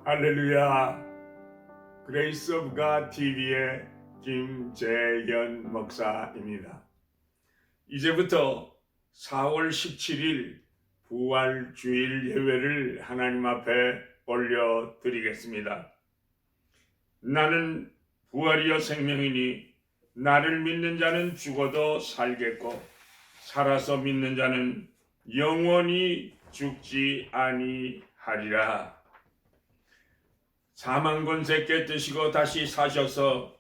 할렐루야. 그레이스 오브 갓 TV의 김재현 목사입니다. 이제부터 4월 17일 부활주일 예배를 하나님 앞에 올려드리겠습니다. 나는 부활이요 생명이니 나를 믿는 자는 죽어도 살겠고 살아서 믿는 자는 영원히 죽지 아니하리라. 사망 권세 깨뜨시고 다시 사셔서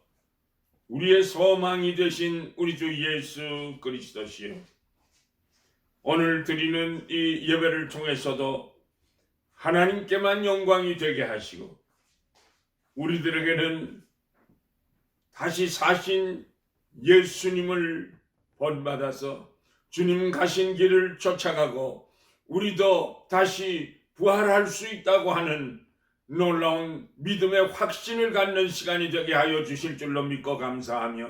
우리의 소망이 되신 우리 주 예수 그리스도시요, 오늘 드리는 이 예배를 통해서도 하나님께만 영광이 되게 하시고 우리들에게는 다시 사신 예수님을 본받아서 주님 가신 길을 쫓아가고 우리도 다시 부활할 수 있다고 하는 놀라운 믿음의 확신을 갖는 시간이 되게 하여 주실 줄로 믿고 감사하며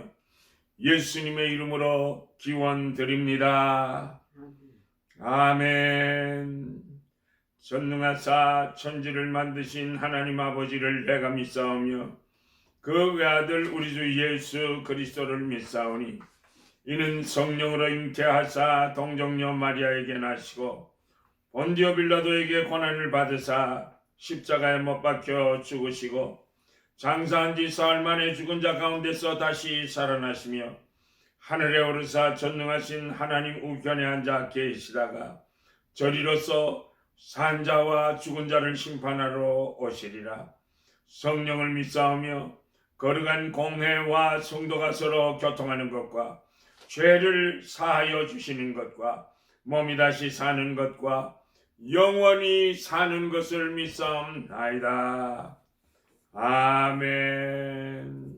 예수님의 이름으로 기원드립니다. 아멘. 전능하사 천지를 만드신 하나님 아버지를 내가 믿사오며 그 외아들 우리 주 예수 그리스도를 믿사오니 이는 성령으로 잉태하사 동정녀 마리아에게 나시고 본디오 빌라도에게 고난을 받으사 십자가에 못 박혀 죽으시고 장사한 지 사흘 만에 죽은 자 가운데서 다시 살아나시며 하늘에 오르사 전능하신 하나님 우편에 앉아 계시다가 저리로서 산 자와 죽은 자를 심판하러 오시리라. 성령을 믿사오며 거룩한 공회와 성도가 서로 교통하는 것과 죄를 사하여 주시는 것과 몸이 다시 사는 것과 영원히 사는 것을 믿사옵나이다. 아멘.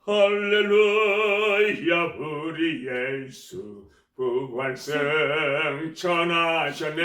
할렐루야. 우리 예수 부활승 전하셨네.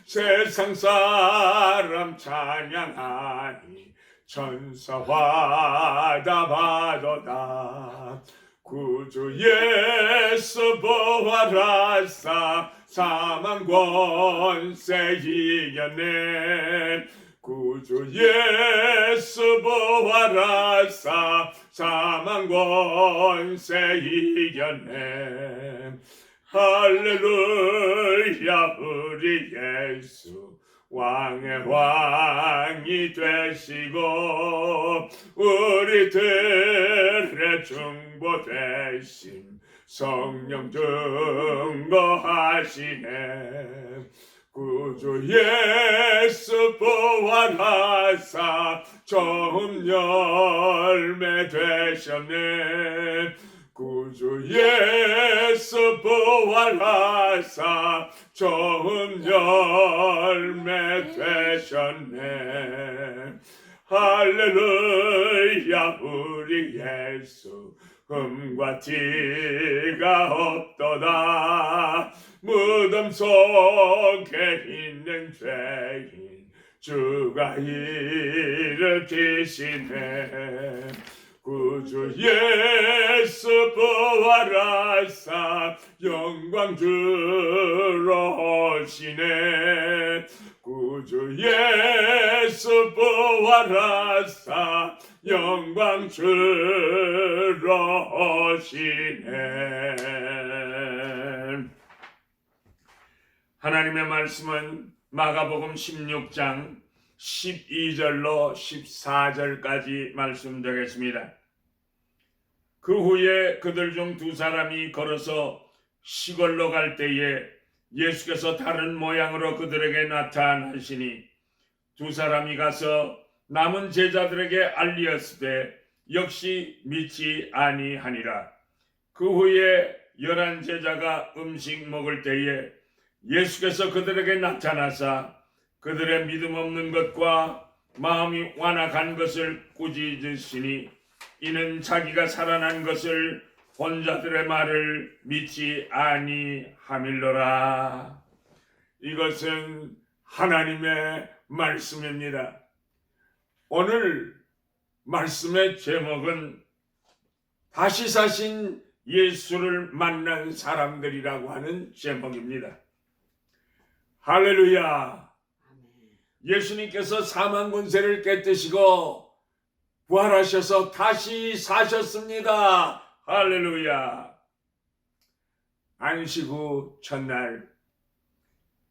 세상 사람 찬양하니 천사와 다 받아다. 구주 예수 부활하사 사망 권세 이겼네. 구주 예수 부활하사 사망 권세 이겼네. 할렐루야. 우리 예수 왕의 왕이 되시고 우리들의 중보 되심 성령 증거하시네. 구주 예수 부활하사 좋은 열매 되셨네. 구주 예수 부활하사 좋은 열매 되셨네. 할렐루야. 우리 예수 흠과 티가 없도다. 무덤 속에 있는 죄인 주가 일으키시네. 구주 예수 부활하사 영광 주러 오시네. 구주 예수 부활하사 영광 주러 오시네. 하나님의 말씀은 마가복음 16장 12절로 14절까지 말씀드리겠습니다. 그 후에 그들 중 두 사람이 걸어서 시골로 갈 때에 예수께서 다른 모양으로 그들에게 나타나시니 두 사람이 가서 남은 제자들에게 알리었으되 역시 믿지 아니하니라. 그 후에 11 제자가 음식 먹을 때에 예수께서 그들에게 나타나사 그들의 믿음 없는 것과 마음이 완악한 것을 꾸짖으시니 이는 자기가 살아난 것을 본 자들의 말을 믿지 아니함일러라. 이것은 하나님의 말씀입니다. 오늘 말씀의 제목은 다시 사신 예수를 만난 사람들이라고 하는 제목입니다. 할렐루야. 예수님께서 사망 권세를 깨뜨시고 부활하셔서 다시 사셨습니다. 할렐루야. 안식 후 첫날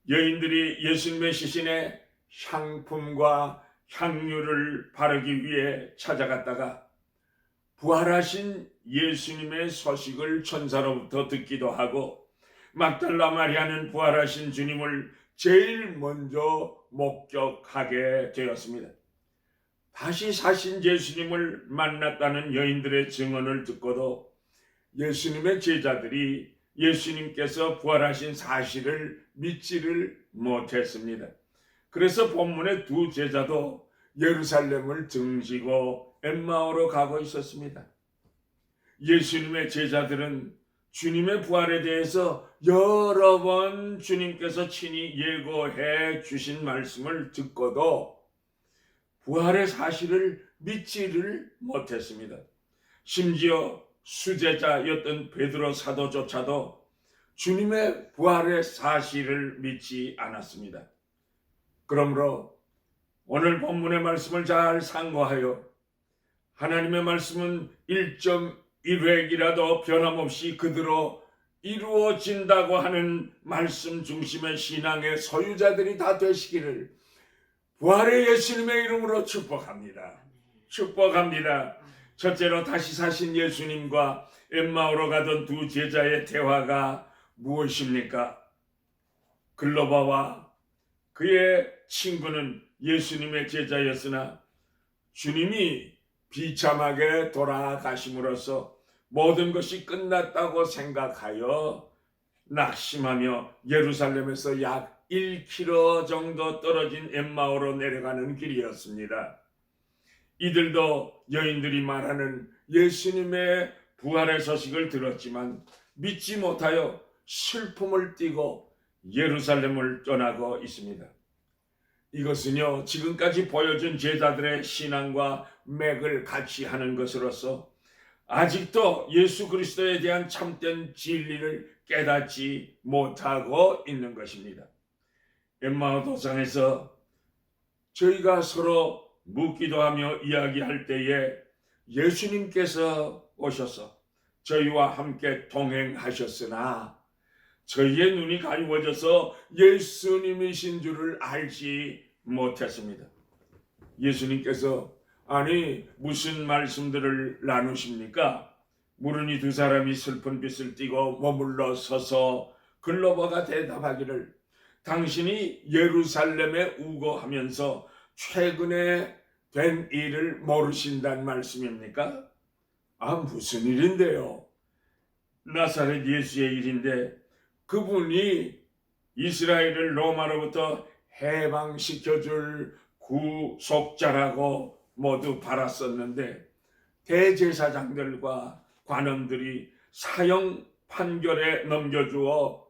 여인들이 예수님의 시신에 향품과 향유를 바르기 위해 찾아갔다가 부활하신 예수님의 소식을 천사로부터 듣기도 하고 막달라 마리아는 부활하신 주님을 제일 먼저 목격하게 되었습니다. 다시 사신 예수님을 만났다는 여인들의 증언을 듣고도 예수님의 제자들이 예수님께서 부활하신 사실을 믿지를 못했습니다. 그래서 본문의 두 제자도 예루살렘을 등지고 엠마오로 가고 있었습니다. 예수님의 제자들은 주님의 부활에 대해서 여러 번 주님께서 친히 예고해 주신 말씀을 듣고도 부활의 사실을 믿지를 못했습니다. 심지어 수제자였던 베드로 사도조차도 주님의 부활의 사실을 믿지 않았습니다. 그러므로 오늘 본문의 말씀을 잘 상고하여 하나님의 말씀은 1.1획이라도 변함없이 그대로 이루어진다고 하는 말씀 중심의 신앙의 소유자들이 다 되시기를 부활의 예수님의 이름으로 축복합니다. 축복합니다. 첫째로 다시 사신 예수님과 엠마오로 가던 두 제자의 대화가 무엇입니까? 글로바와 그의 친구는 예수님의 제자였으나 주님이 비참하게 돌아가심으로써 모든 것이 끝났다고 생각하여 낙심하며 예루살렘에서 약 1km 정도 떨어진 엠마오로 내려가는 길이었습니다. 이들도 여인들이 말하는 예수님의 부활의 소식을 들었지만 믿지 못하여 슬픔을 띠고 예루살렘을 떠나고 있습니다. 이것은요, 지금까지 보여준 제자들의 신앙과 맥을 같이 하는 것으로서 아직도 예수 그리스도에 대한 참된 진리를 깨닫지 못하고 있는 것입니다. 엠마오 도상에서 저희가 서로 묻기도 하며 이야기할 때에 예수님께서 오셔서 저희와 함께 동행하셨으나 저희의 눈이 가리워져서 예수님이신 줄을 알지 못했습니다. 예수님께서 아니 무슨 말씀들을 나누십니까? 물으니 두 사람이 슬픈 빛을 띠고 머물러 서서 글로버가 대답하기를 당신이 예루살렘에 우거하면서 최근에 된 일을 모르신다는 말씀입니까? 아 무슨 일인데요? 나사렛 예수의 일인데 그분이 이스라엘을 로마로부터 해방시켜줄 구속자라고 모두 바랐었는데 대제사장들과 관원들이 사형 판결에 넘겨주어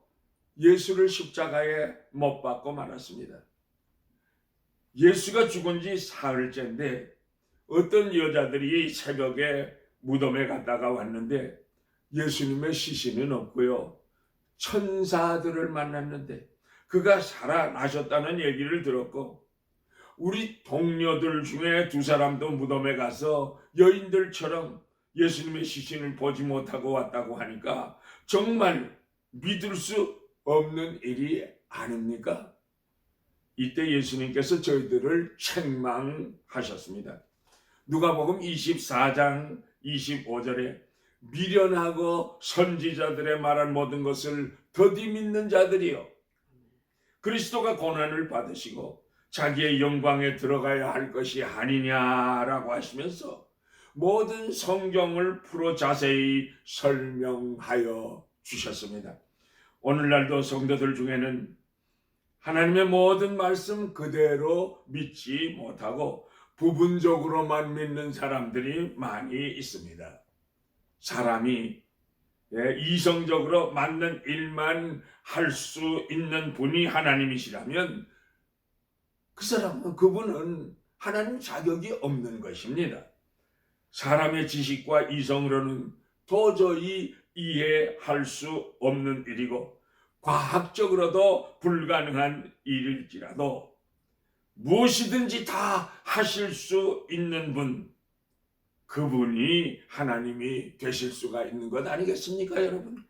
예수를 십자가에 못 박고 말았습니다. 예수가 죽은 지 사흘째인데 어떤 여자들이 새벽에 무덤에 갔다가 왔는데 예수님의 시신은 없고요. 천사들을 만났는데 그가 살아나셨다는 얘기를 들었고 우리 동료들 중에 두 사람도 무덤에 가서 여인들처럼 예수님의 시신을 보지 못하고 왔다고 하니까 정말 믿을 수 없는 일이 아닙니까? 이때 예수님께서 저희들을 책망하셨습니다. 누가복음 24장 25절에 미련하고 선지자들의 말한 모든 것을 더디 믿는 자들이요 그리스도가 고난을 받으시고 자기의 영광에 들어가야 할 것이 아니냐라고 하시면서 모든 성경을 풀어 자세히 설명하여 주셨습니다. 오늘날도 성도들 중에는 하나님의 모든 말씀 그대로 믿지 못하고 부분적으로만 믿는 사람들이 많이 있습니다. 사람이 이성적으로 맞는 일만 할 수 있는 분이 하나님이시라면 그분은 하나님 자격이 없는 것입니다. 사람의 지식과 이성으로는 도저히 이해할 수 없는 일이고 과학적으로도 불가능한 일일지라도 무엇이든지 다 하실 수 있는 분, 그분이 하나님이 되실 수가 있는 것 아니겠습니까, 여러분?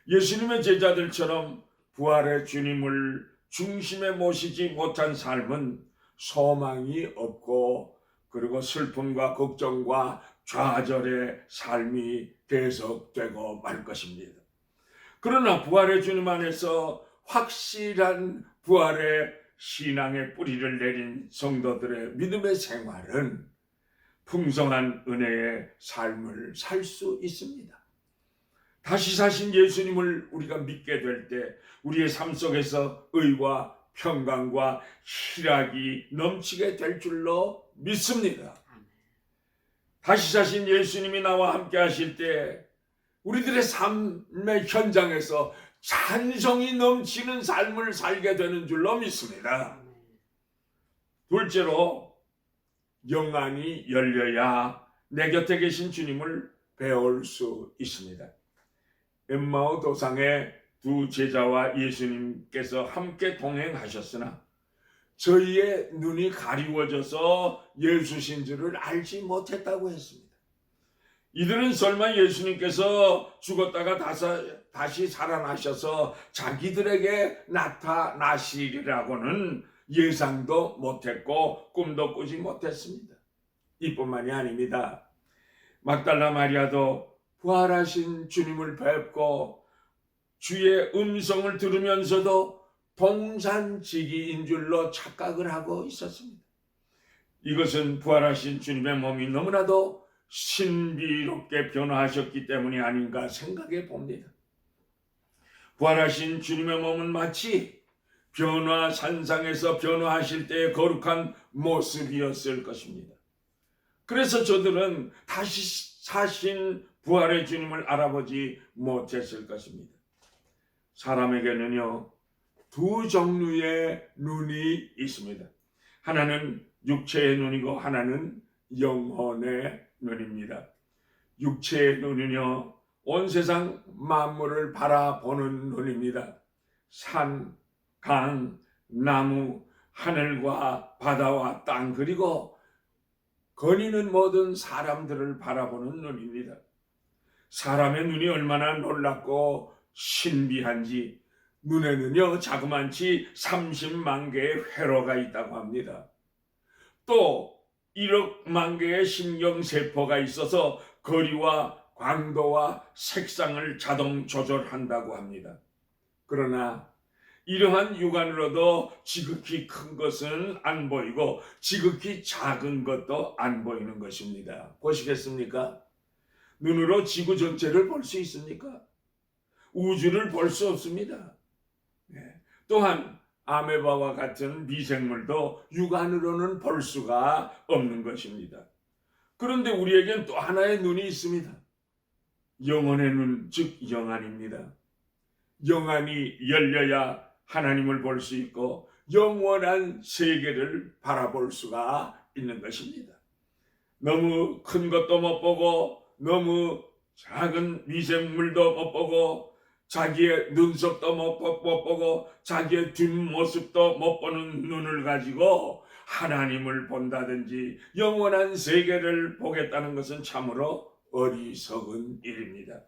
예수님의 제자들처럼 부활의 주님을 중심에 모시지 못한 삶은 소망이 없고, 그리고 슬픔과 걱정과 좌절의 삶이 계속되고 말 것입니다. 그러나 부활의 주님 안에서 확실한 부활의 신앙의 뿌리를 내린 성도들의 믿음의 생활은 풍성한 은혜의 삶을 살 수 있습니다. 다시 사신 예수님을 우리가 믿게 될 때 우리의 삶 속에서 의와 평강과 희락이 넘치게 될 줄로 믿습니다. 다시 사신 예수님이 나와 함께 하실 때 우리들의 삶의 현장에서 찬송이 넘치는 삶을 살게 되는 줄로 믿습니다. 둘째로, 영안이 열려야 내 곁에 계신 주님을 배울 수 있습니다. 엠마오 도상의 두 제자와 예수님께서 함께 동행하셨으나 저희의 눈이 가리워져서 예수신 줄을 알지 못했다고 했습니다. 이들은 설마 예수님께서 죽었다가 다시 살아나셔서 자기들에게 나타나시리라고는 예상도 못했고 꿈도 꾸지 못했습니다. 이뿐만이 아닙니다. 막달라 마리아도 부활하신 주님을 뵙고 주의 음성을 들으면서도 동산지기인 줄로 착각을 하고 있었습니다. 이것은 부활하신 주님의 몸이 너무나도 신비롭게 변화하셨기 때문이 아닌가 생각해 봅니다. 부활하신 주님의 몸은 마치 변화산상에서 변화하실 때의 거룩한 모습이었을 것입니다. 그래서 저들은 다시 사신 부활의 주님을 알아보지 못했을 것입니다. 사람에게는요, 두 종류의 눈이 있습니다. 하나는 육체의 눈이고 하나는 영혼의 눈입니다. 육체의 눈은요, 온 세상 만물을 바라보는 눈입니다. 산, 강, 나무, 하늘과 바다와 땅, 그리고 거니는 모든 사람들을 바라보는 눈입니다. 사람의 눈이 얼마나 놀랍고 신비한지 눈에는요, 자그만치 30만 개의 회로가 있다고 합니다. 또 1억만 개의 신경세포가 있어서 거리와 광도와 색상을 자동 조절한다고 합니다. 그러나 이러한 육안으로도 지극히 큰 것은 안 보이고 지극히 작은 것도 안 보이는 것입니다. 보시겠습니까? 눈으로 지구 전체를 볼 수 있습니까? 우주를 볼 수 없습니다. 또한 아메바와 같은 미생물도 육안으로는 볼 수가 없는 것입니다. 그런데 우리에겐 또 하나의 눈이 있습니다. 영혼의 눈, 즉 영안입니다. 영안이 열려야 하나님을 볼 수 있고 영원한 세계를 바라볼 수가 있는 것입니다. 너무 큰 것도 못 보고 너무 작은 미생물도 못 보고 자기의 눈썹도 못 보고 자기의 뒷모습도 못 보는 눈을 가지고 하나님을 본다든지 영원한 세계를 보겠다는 것은 참으로 어리석은 일입니다.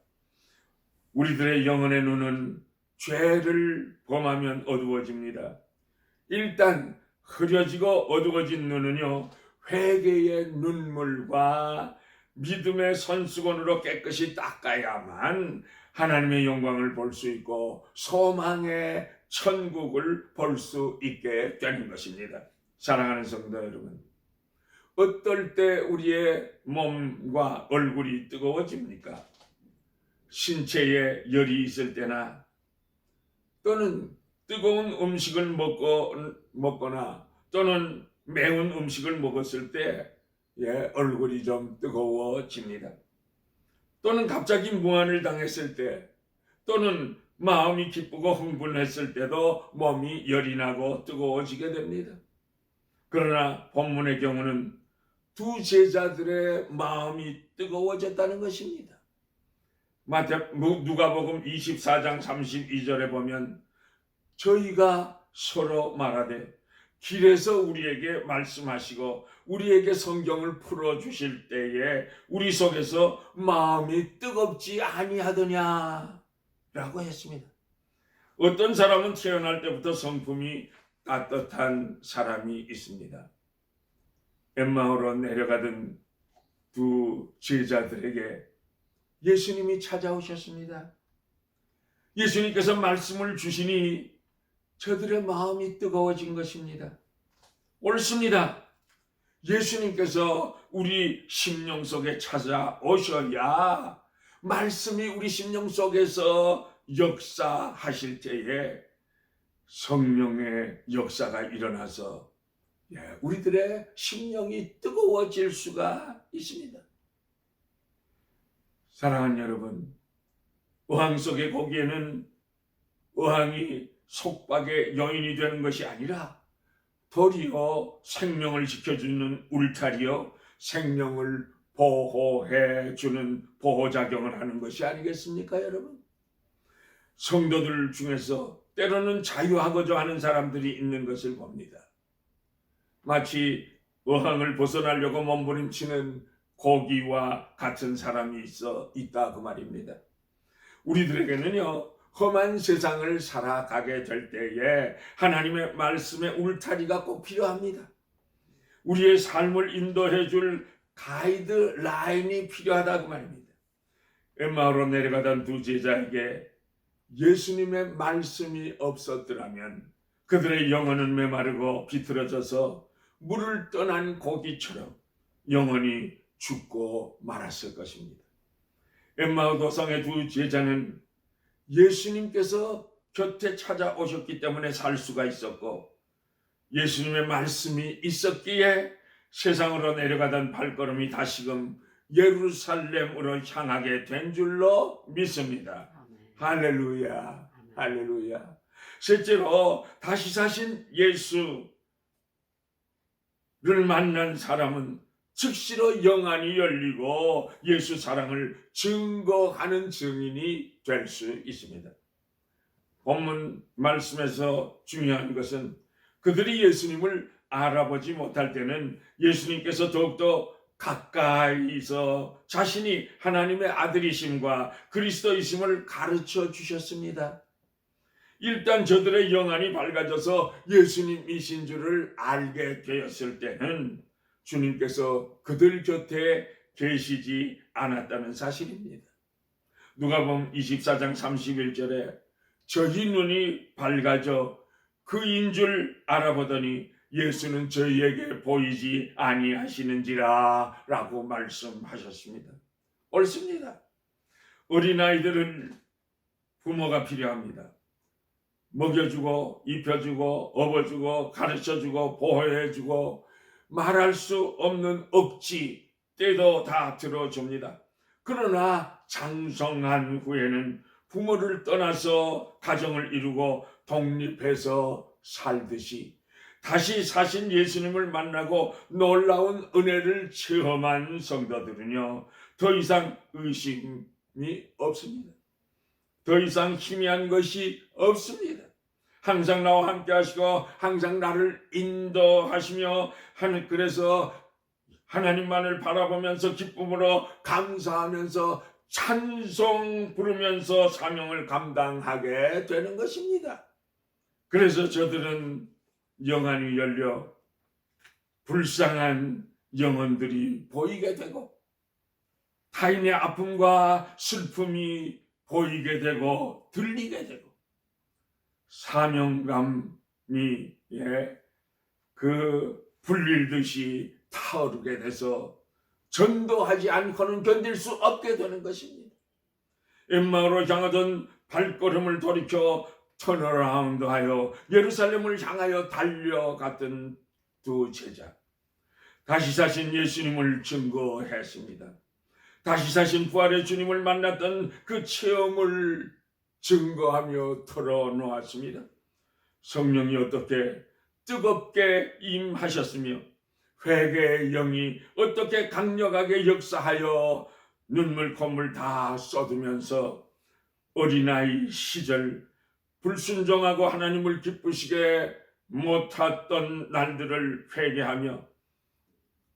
우리들의 영혼의 눈은 죄를 범하면 어두워집니다. 일단 흐려지고 어두워진 눈은요, 회개의 눈물과 믿음의 손수건으로 깨끗이 닦아야만 하나님의 영광을 볼 수 있고 소망의 천국을 볼 수 있게 되는 것입니다. 사랑하는 성도 여러분, 어떨 때 우리의 몸과 얼굴이 뜨거워집니까? 신체에 열이 있을 때나 또는 뜨거운 음식을 먹거나 또는 매운 음식을 먹었을 때 얼굴이 좀 뜨거워집니다. 또는 갑자기 무안을 당했을 때 또는 마음이 기쁘고 흥분했을 때도 몸이 열이 나고 뜨거워지게 됩니다. 그러나 본문의 경우는 두 제자들의 마음이 뜨거워졌다는 것입니다. 누가복음 24장 32절에 보면 저희가 서로 말하되 길에서 우리에게 말씀하시고 우리에게 성경을 풀어주실 때에 우리 속에서 마음이 뜨겁지 아니하더냐 라고 했습니다. 어떤 사람은 태어날 때부터 성품이 따뜻한 사람이 있습니다. 엠마오로 내려가던 두 제자들에게 예수님이 찾아오셨습니다. 예수님께서 말씀을 주시니 저들의 마음이 뜨거워진 것입니다. 옳습니다. 예수님께서 우리 심령 속에 찾아오셔야 말씀이 우리 심령 속에서 역사하실 때에 성령의 역사가 일어나서 우리들의 심령이 뜨거워질 수가 있습니다. 사랑하는 여러분, 어항 속의 고기에는 어항이 속박의 여인이 되는 것이 아니라 도리어 생명을 지켜주는 울타리요 생명을 보호해주는 보호작용을 하는 것이 아니겠습니까, 여러분? 성도들 중에서 때로는 자유하고자 하는 사람들이 있는 것을 봅니다. 마치 어항을 벗어나려고 몸부림치는 고기와 같은 사람이 있다 그 말입니다. 우리들에게는요, 험한 세상을 살아가게 될 때에 하나님의 말씀의 울타리가 꼭 필요합니다. 우리의 삶을 인도해 줄 가이드라인이 필요하다 그 말입니다. 엠마오로 내려가던 두 제자에게 예수님의 말씀이 없었더라면 그들의 영혼은 메마르고 비틀어져서 물을 떠난 고기처럼 영원히 죽고 말았을 것입니다. 엠마오 도성의 두 제자는 예수님께서 곁에 찾아오셨기 때문에 살 수가 있었고 예수님의 말씀이 있었기에 세상으로 내려가던 발걸음이 다시금 예루살렘으로 향하게 된 줄로 믿습니다. 할렐루야, 할렐루야. 셋째로 다시 사신 예수를 만난 사람은 즉시로 영안이 열리고 예수 사랑을 증거하는 증인이 될 수 있습니다. 본문 말씀에서 중요한 것은 그들이 예수님을 알아보지 못할 때는 예수님께서 더욱더 가까이서 자신이 하나님의 아들이심과 그리스도이심을 가르쳐 주셨습니다. 일단 저들의 영안이 밝아져서 예수님이신 줄을 알게 되었을 때는 주님께서 그들 곁에 계시지 않았다는 사실입니다. 누가복음 24장 31절에 저희 눈이 밝아져 그인 줄 알아보더니 예수는 저희에게 보이지 아니하시는지라 라고 말씀하셨습니다. 옳습니다. 어린아이들은 부모가 필요합니다. 먹여주고 입혀주고 업어주고 가르쳐주고 보호해주고 말할 수 없는 억지 때도 다 들어줍니다. 그러나 장성한 후에는 부모를 떠나서 가정을 이루고 독립해서 살듯이 다시 사신 예수님을 만나고 놀라운 은혜를 체험한 성도들은요, 더 이상 의심이 없습니다. 더 이상 희미한 것이 없습니다. 항상 나와 함께 하시고 항상 나를 인도하시며 그래서 하나님만을 바라보면서 기쁨으로 감사하면서 찬송 부르면서 사명을 감당하게 되는 것입니다. 그래서 저들은 영안이 열려 불쌍한 영혼들이 보이게 되고 타인의 아픔과 슬픔이 보이게 되고 들리게 되고 사명감이 불릴듯이 타오르게 돼서 전도하지 않고는 견딜 수 없게 되는 것입니다. 엠마오로 향하던 발걸음을 돌이켜 턴어라운드하여 예루살렘을 향하여 달려갔던 두 제자, 다시 사신 예수님을 증거했습니다. 다시 사신 부활의 주님을 만났던 그 체험을 증거하며 털어놓았습니다. 성령이 어떻게 뜨겁게 임하셨으며 회개의 영이 어떻게 강력하게 역사하여 눈물 콧물 다 쏟으면서 어린아이 시절 불순종하고 하나님을 기쁘시게 못했던 날들을 회개하며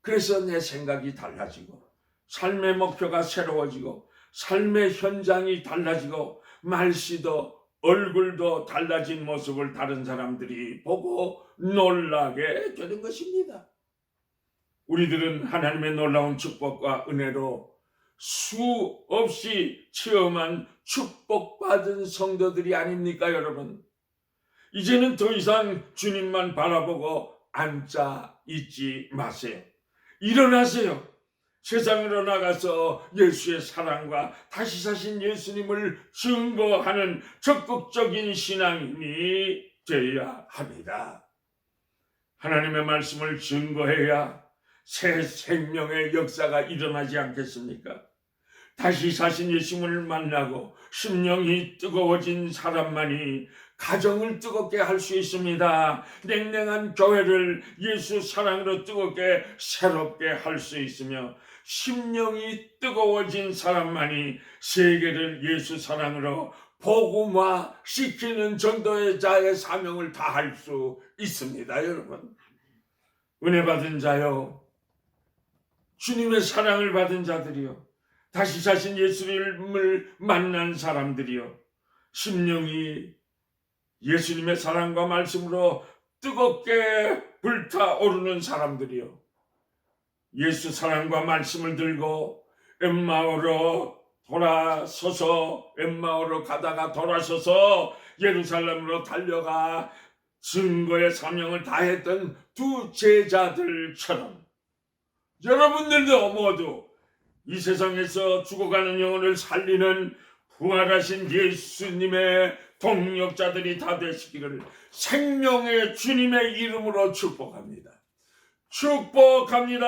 그래서 내 생각이 달라지고 삶의 목표가 새로워지고 삶의 현장이 달라지고 말씨도 얼굴도 달라진 모습을 다른 사람들이 보고 놀라게 되는 것입니다. 우리들은 하나님의 놀라운 축복과 은혜로 수없이 체험한 축복받은 성도들이 아닙니까, 여러분? 이제는 더 이상 주님만 바라보고 앉아 있지 마세요. 일어나세요. 세상으로 나가서 예수의 사랑과 다시 사신 예수님을 증거하는 적극적인 신앙인이 되어야 합니다. 하나님의 말씀을 증거해야 새 생명의 역사가 일어나지 않겠습니까? 다시 사신 예수님을 만나고 심령이 뜨거워진 사람만이 가정을 뜨겁게 할 수 있습니다. 냉랭한 교회를 예수 사랑으로 뜨겁게 새롭게 할 수 있으며 심령이 뜨거워진 사람만이 세계를 예수 사랑으로 복음화 시키는 전도의 자의 사명을 다할 수 있습니다. 여러분, 은혜 받은 자요, 주님의 사랑을 받은 자들이요, 다시 사신 예수님을 만난 사람들이요, 심령이 예수님의 사랑과 말씀으로 뜨겁게 불타오르는 사람들이요, 예수 사랑과 말씀을 들고 엠마오로 가다가 돌아서서 예루살렘으로 달려가 증거의 사명을 다했던 두 제자들처럼 여러분들도 모두 이 세상에서 죽어가는 영혼을 살리는 부활하신 예수님의 동력자들이 다 되시기를 생명의 주님의 이름으로 축복합니다. 축복합니다.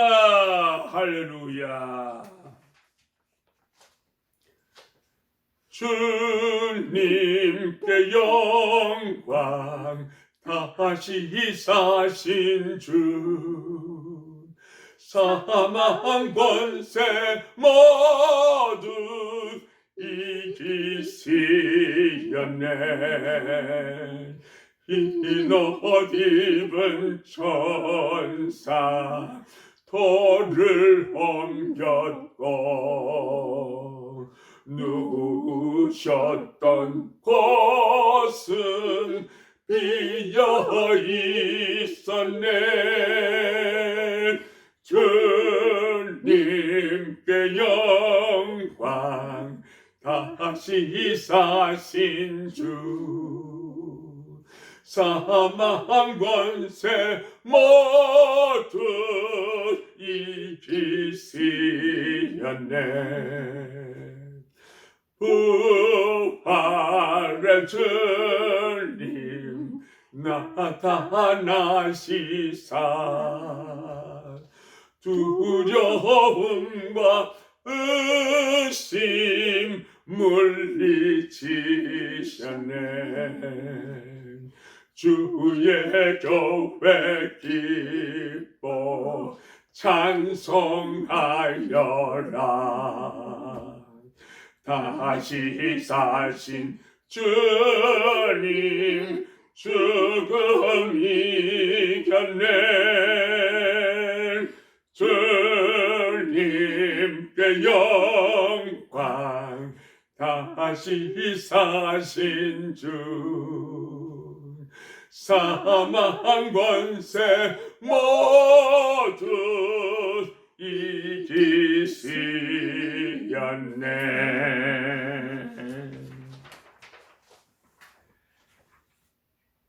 할렐루야. 주님께 영광, 다시 사신 주, 사망 권세 모두 이기시었네. 흰 옷 입은 천사 돌을 옮겼고 누우셨던 곳은 비어 있었네. 주님께 영광, 다시 사신 주, 사망 권세 모두 이기시었네. 부활의 주님 나타나시사 두려움과 의심 물리치셨네. 주의 교회 기뻐 찬송하여라. 다시 사신 주님 죽음 이겼네. 주님께 영광, 다시 사신 주, 사망 권세 모두 이기시었네.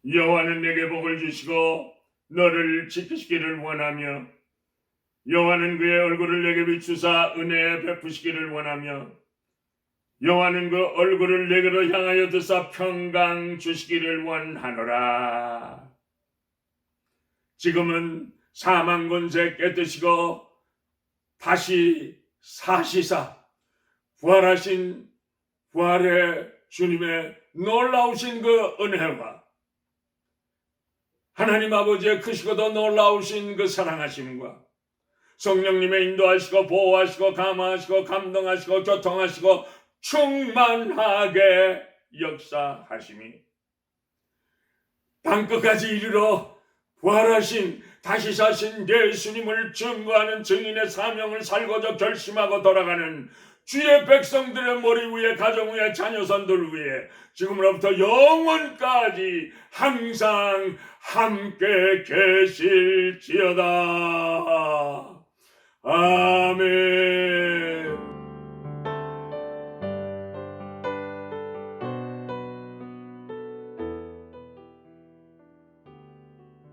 여호와는 내게 복을 주시고 너를 지키시기를 원하며, 여호와는 그의 얼굴을 내게 비추사 은혜 베푸시기를 원하며, 여호와는 그 얼굴을 내게로 향하여 드사 평강 주시기를 원하노라. 지금은 사망 권세 깨뜨시고 다시 사시사 부활하신 부활의 주님의 놀라우신 그 은혜와 하나님 아버지의 크시고도 놀라우신 그 사랑하심과 성령님의 인도하시고 보호하시고 감화하시고 감동하시고 교통하시고 충만하게 역사하심이 땅끝까지 이르러 부활하신 다시 사신 예수님을 증거하는 증인의 사명을 살고자 결심하고 돌아가는 주의 백성들의 머리 위에, 가정 위에, 자녀선들 위에 지금으로부터 영원까지 항상 함께 계실지어다. 아멘.